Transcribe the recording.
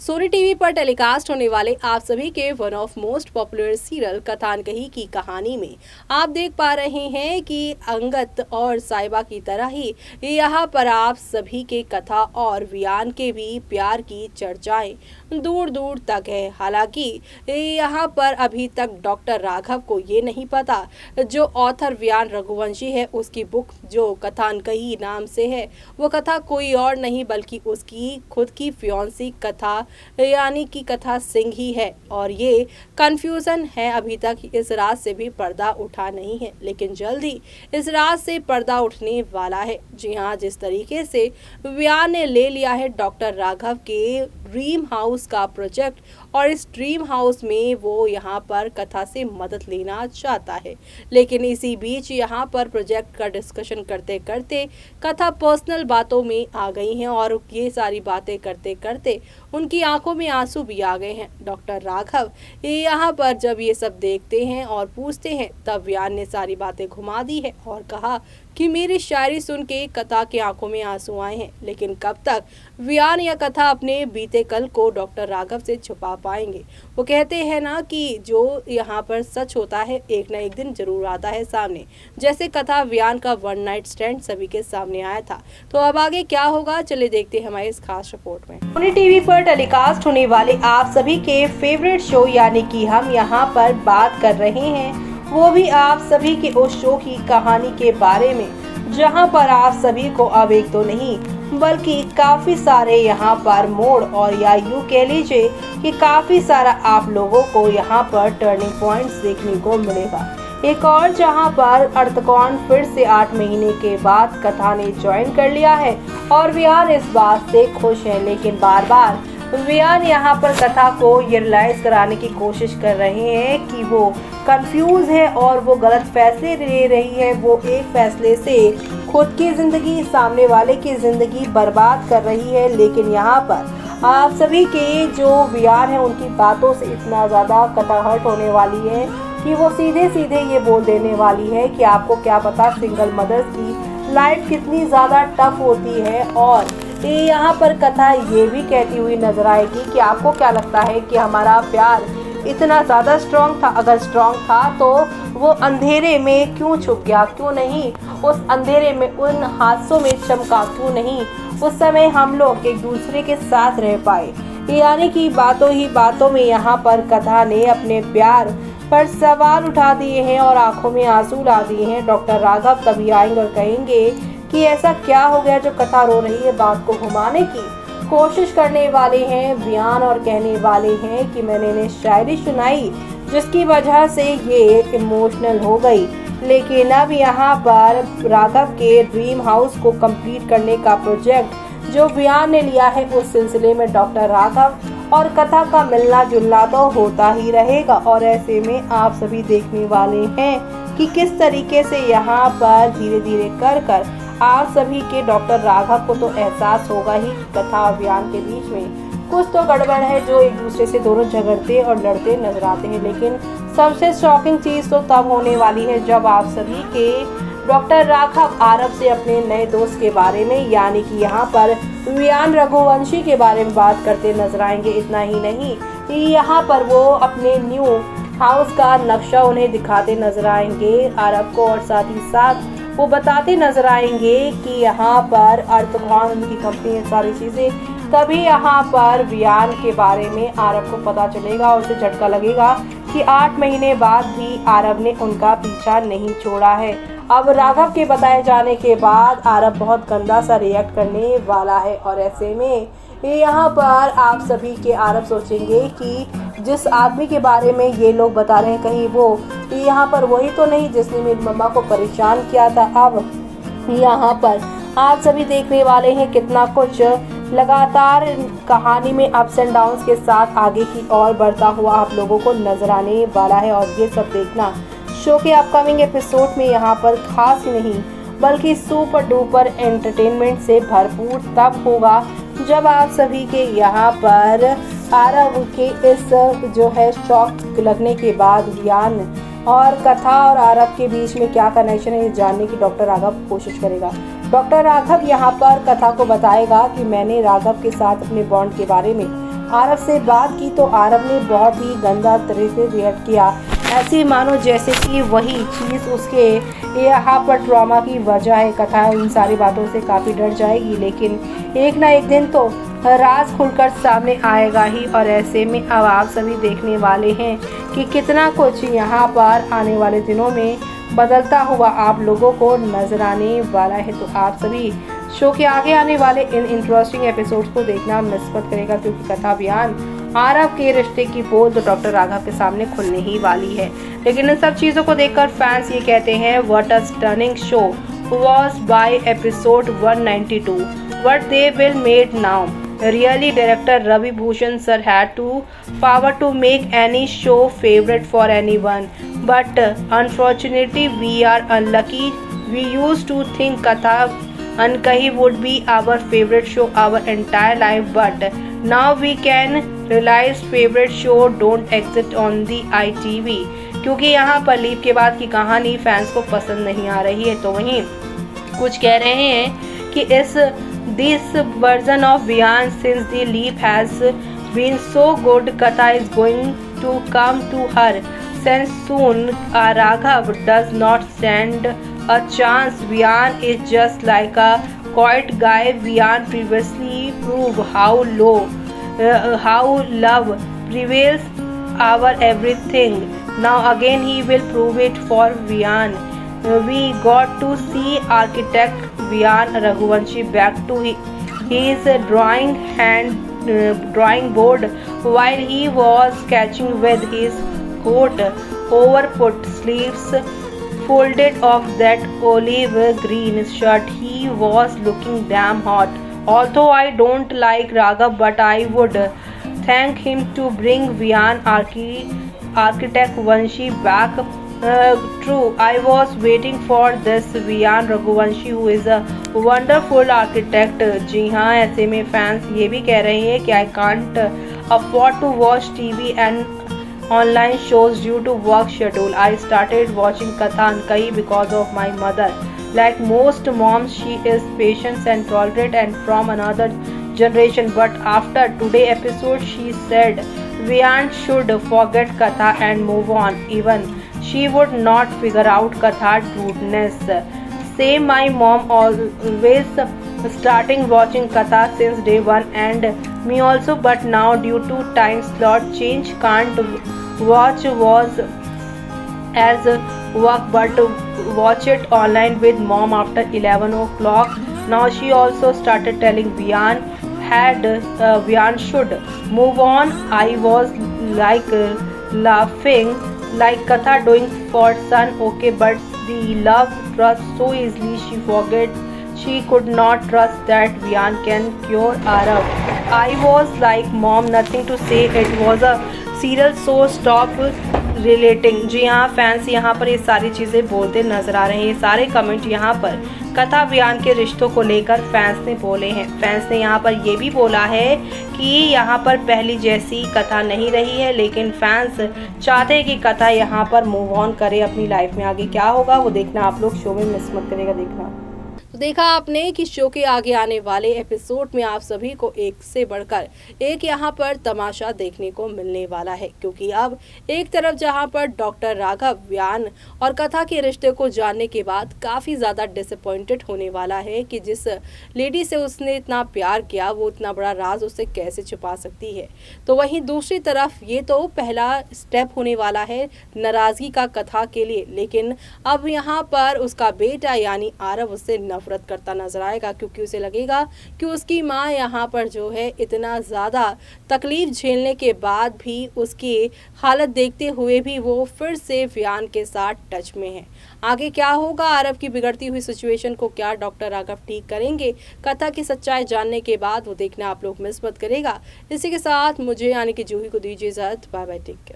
Sony TV पर telecast होने वाले आप सभी के one of most popular serial Katha Ankahee की कहानी में आप देख पा रहे हैं कि अंगद और साहिबा की तरह ही यहाँ पर आप सभी के कथा और वियान के भी प्यार की चर्चाएं दूर दूर तक है। हालांकि यहाँ पर अभी तक डॉक्टर राघव को ये नहीं पता जो ऑथर वियान रघुवंशी है उसकी बुक जो कथानकही नाम से है वो कथा कोई और नहीं बल्कि उसकी खुद की फियांसी कथा यानी कि कथा सिंह ही है। और ये कंफ्यूजन है, अभी तक इस राज से भी पर्दा उठा नहीं है, लेकिन जल्द ही इस राज से पर्दा उठने वाला है। जी हाँ, जिस तरीके से वियान ने ले लिया है डॉक्टर राघव के ड्रीम हाउस का प्रोजेक्ट और इस ड्रीम हाउस में वो यहाँ पर कथा से मदद लेना चाहता है, लेकिन इसी बीच यहाँ पर प्रोजेक्ट का डिस्कशन करते करते कथा पर्सनल बातों में आ गई हैं और ये सारी बातें करते करते उनकी आंखों में आंसू भी आ गए हैं। डॉक्टर राघव यहाँ पर जब ये सब देखते हैं और पूछते हैं तब वियान ने सारी बातें घुमा दी है और कहा कि मेरी शायरी सुन के कथा के आंखों में आंसू आए हैं, लेकिन कब तक वियान या कथा अपने बीते कल को डॉक्टर राघव से छुपा पाएंगे। वो कहते हैं ना कि जो यहाँ पर सच होता है एक ना एक दिन जरूर आता है सामने, जैसे कथा वियान का वन नाइट स्टैंड सभी के सामने आया था। तो अब आगे क्या होगा, चले देखते हैं हमारे इस खास रिपोर्ट में। सोनी टीवी पर टेलीकास्ट होने वाले आप सभी के फेवरेट शो यानी कि हम यहाँ पर बात कर रहे हैं वो भी आप सभी के उस शो की कहानी के बारे में जहां पर आप सभी को अब एक तो नहीं बल्कि काफी सारे यहां पर मोड़ और या यूं कह लीजिए कि काफी सारा आप लोगों को यहां पर टर्निंग पॉइंट्स देखने को मिलेगा। एक और जहां पर अर्थकौन फिर से 8 महीने के बाद कथा ने ज्वाइन कर लिया है और वियान इस बात से खुश है, लेकिन बार बार वियान यहाँ पर कथा को ये रियलाइज कराने की कोशिश कर रहे हैं कि वो कंफ्यूज है और वो गलत फैसले ले रही है। वो एक फैसले से खुद की जिंदगी सामने वाले की जिंदगी बर्बाद कर रही है, लेकिन यहाँ पर आप सभी के जो वियान है उनकी बातों से इतना ज़्यादा कथा हर्ट होने वाली है कि वो सीधे सीधे ये बोल देने वाली है कि आपको क्या पता सिंगल मदर्स की लाइफ कितनी ज़्यादा टफ होती है। और यहाँ पर कथा ये भी कहती हुई नजर आएगी कि आपको क्या लगता है कि हमारा प्यार इतना ज़्यादा स्ट्रॉन्ग था, अगर स्ट्रॉन्ग था तो वो अंधेरे में क्यों छुप गया, क्यों नहीं उस अंधेरे में उन हादसों में चमका, क्यों नहीं उस समय हम लोग एक दूसरे के साथ रह पाए। यानी कि बातों ही बातों में यहाँ पर कथा ने अपने प्यार पर सवाल उठा दिए हैं और आंखों में आंसू ला दिए हैं। डॉक्टर राघव तभी आएंगे और कहेंगे कि ऐसा क्या हो गया जो कथा रो रही है, बात को घुमाने की कोशिश करने वाले हैं वियान और कहने वाले हैं कि मैंने इन्हें शायरी सुनाई जिसकी वजह से ये इमोशनल हो गई। लेकिन अब यहाँ पर राघव के ड्रीम हाउस को कंप्लीट करने का प्रोजेक्ट जो वियान ने लिया है उस सिलसिले में डॉक्टर राघव और कथा का मिलना जुलना तो होता ही रहेगा। और ऐसे में आप सभी देखने वाले हैं कि किस तरीके से यहाँ पर धीरे धीरे कर आप सभी के डॉक्टर राघव को तो एहसास होगा ही कि कथा और वियान के बीच में कुछ तो गड़बड़ है, जो एक दूसरे से दोनों झगड़ते और लड़ते नजर आते हैं। लेकिन सबसे शॉकिंग चीज़ तो तब होने वाली है जब आप सभी के डॉक्टर राघव आरब से अपने नए दोस्त के बारे में यानी कि यहाँ पर वियान रघुवंशी के बारे में बात करते नजर आएंगे। इतना ही नहीं, यहाँ पर वो अपने न्यू हाउस का नक्शा उन्हें दिखाते नजर आएंगे आरब को, और साथ ही साथ वो बताते नजर आएंगे कि यहाँ पर अर्थकौन उनकी कंपनी सारी चीज़ें। तभी यहाँ पर वियान के बारे में आरब को पता चलेगा और उसे झटका लगेगा कि 8 महीने बाद भी आरब ने उनका पीछा नहीं छोड़ा है। अब राघव के बताए जाने के बाद आरब बहुत गंदा सा रिएक्ट करने वाला है और ऐसे में यहाँ पर आप सभी के आरब सोचेंगे कि जिस आदमी के बारे में ये लोग बता रहे हैं कहीं वो यहाँ पर वही तो नहीं जिसने मेरी मम्मा को परेशान किया था। अब यहाँ पर आप सभी देखने वाले हैं कितना कुछ लगातार कहानी में अप्स एंड डाउन्स के साथ आगे की ओर बढ़ता हुआ आप लोगों को नजर आने वाला है। और ये सब देखना शो के अपकमिंग एपिसोड में यहाँ पर खास ही नहीं बल्कि सुपर डुपर एंटरटेनमेंट से भरपूर तब होगा जब आप सभी के यहाँ पर आरब के इस जो है शॉक लगने के बाद वियान और कथा और आरब के बीच में क्या कनेक्शन है ये जानने की डॉक्टर राघव कोशिश करेगा। डॉक्टर राघव यहाँ पर कथा को बताएगा कि मैंने राघव के साथ अपने बॉन्ड के बारे में आरव से बात की तो आरव ने बहुत ही गंदा तरह से रिएक्ट किया, ऐसी मानो जैसे कि वही चीज़ उसके यहाँ पर ट्रॉमा की वजह है। कथा इन सारी बातों से काफ़ी डर जाएगी, लेकिन एक ना एक दिन तो राज खुलकर सामने आएगा ही। और ऐसे में अब आप सभी देखने वाले हैं कि कितना कुछ यहाँ पर आने वाले दिनों में बदलता हुआ आप लोगों को नजर आने वाला है। तो आप सभी शो के आगे आने वाले इन इंटरेस्टिंग एपिसोड्स को देखना मिस मत करेगा, क्योंकि कथा बयान आरव के रिश्ते की पोल तो डॉक्टर राघव के सामने खुलने ही वाली है। लेकिन इन सब चीज़ों को देखकर फैंस ये कहते हैं, what a stunning show was by episode 192, what they will made now. Really, director Ravi Bhushan sir had to power to make any show favorite for anyone, but unfortunately we are unlucky. We used to think Katha Ankahi would be our favorite show our entire life, but now we can realize favorite show don't exist on the ITV, क्योंकि यहाँ पर leap के बाद की कहानी fans को पसंद नहीं आ रही है। तो वहीं कुछ कह रहे हैं कि this version of Vian, since the leap has been so good, Katha is going to come to her sense soon. Raghav does not stand a chance. Vian is just like a quiet guy. Vian previously proved how love prevails over everything. Now again he will prove it for Vian. We got to see architect Vian Raghuvanshi back to his drawing board while he was sketching with his coat overput sleeves folded off that olive green shirt. He was looking damn hot. Although I don't like Raghav, but I would thank him to bring Vian architect Vanshi back. True, I was waiting for this Vian Raghuvanshi who is a wonderful architect. जी हाँ, ऐसे में fans ये भी कह रहे हैं कि I can't afford to watch TV and online shows due to work schedule. I started watching Katha Ankahi because of my mother. Like most moms, she is patient and tolerant and from another generation. But after today's episode, she said Vian should forget Katha and move on. Even she would not figure out Katha's rudeness. Same, my mom always starting watching Katha since day one, and me also, but now due to time slot change can't watch was as work, but watch it online with mom after 11 o'clock. Now she also started telling Vian Vian should move on. I was like laughing like Katha doing for son, okay, but the love trust so easily she forget she could not trust that Vian can cure Arav. I was like, mom, nothing to say, it was a serial, so stop relating. जी हाँ, fans यहाँ पर ये सारी चीज़ें बोलते नजर आ रहे हैं। ये सारे कमेंट यहाँ पर कथा वियान के रिश्तों को लेकर फैंस ने बोले हैं। फैंस ने यहाँ पर ये भी बोला है कि यहाँ पर पहली जैसी कथा नहीं रही है, लेकिन फैंस चाहते हैं कि कथा यहाँ पर मूव ऑन करे अपनी लाइफ में। आगे क्या होगा वो देखना आप लोग शो में मिस मत करेगा देखना। तो देखा आपने कि शो के आगे आने वाले एपिसोड में आप सभी को एक से बढ़कर एक यहाँ पर तमाशा देखने को मिलने वाला है, क्योंकि अब एक तरफ जहाँ पर डॉक्टर राघव वियान और कथा के रिश्ते को जानने के बाद काफ़ी ज़्यादा डिसअपॉइंटेड होने वाला है कि जिस लेडी से उसने इतना प्यार किया वो इतना बड़ा राज उससे कैसे छुपा सकती है। तो वहीं दूसरी तरफ ये तो पहला स्टेप होने वाला है नाराज़गी का कथा के लिए, लेकिन अब यहाँ पर उसका बेटा यानी आरव उससे नफरत करता नजर आएगा, क्योंकि उसे लगेगा कि उसकी माँ यहाँ पर जो है इतना ज़्यादा तकलीफ झेलने के बाद भी उसकी हालत देखते हुए भी वो फिर से वियान के साथ टच में है। आगे क्या होगा, आरव की बिगड़ती हुई सिचुएशन को क्या डॉक्टर राघव ठीक करेंगे, कथा की सच्चाई जानने के बाद वो देखना आप लोग मिस मत करेगा। इसी के साथ मुझे यानी कि जूही को दीजिए इजाजत। Bye bye, take care.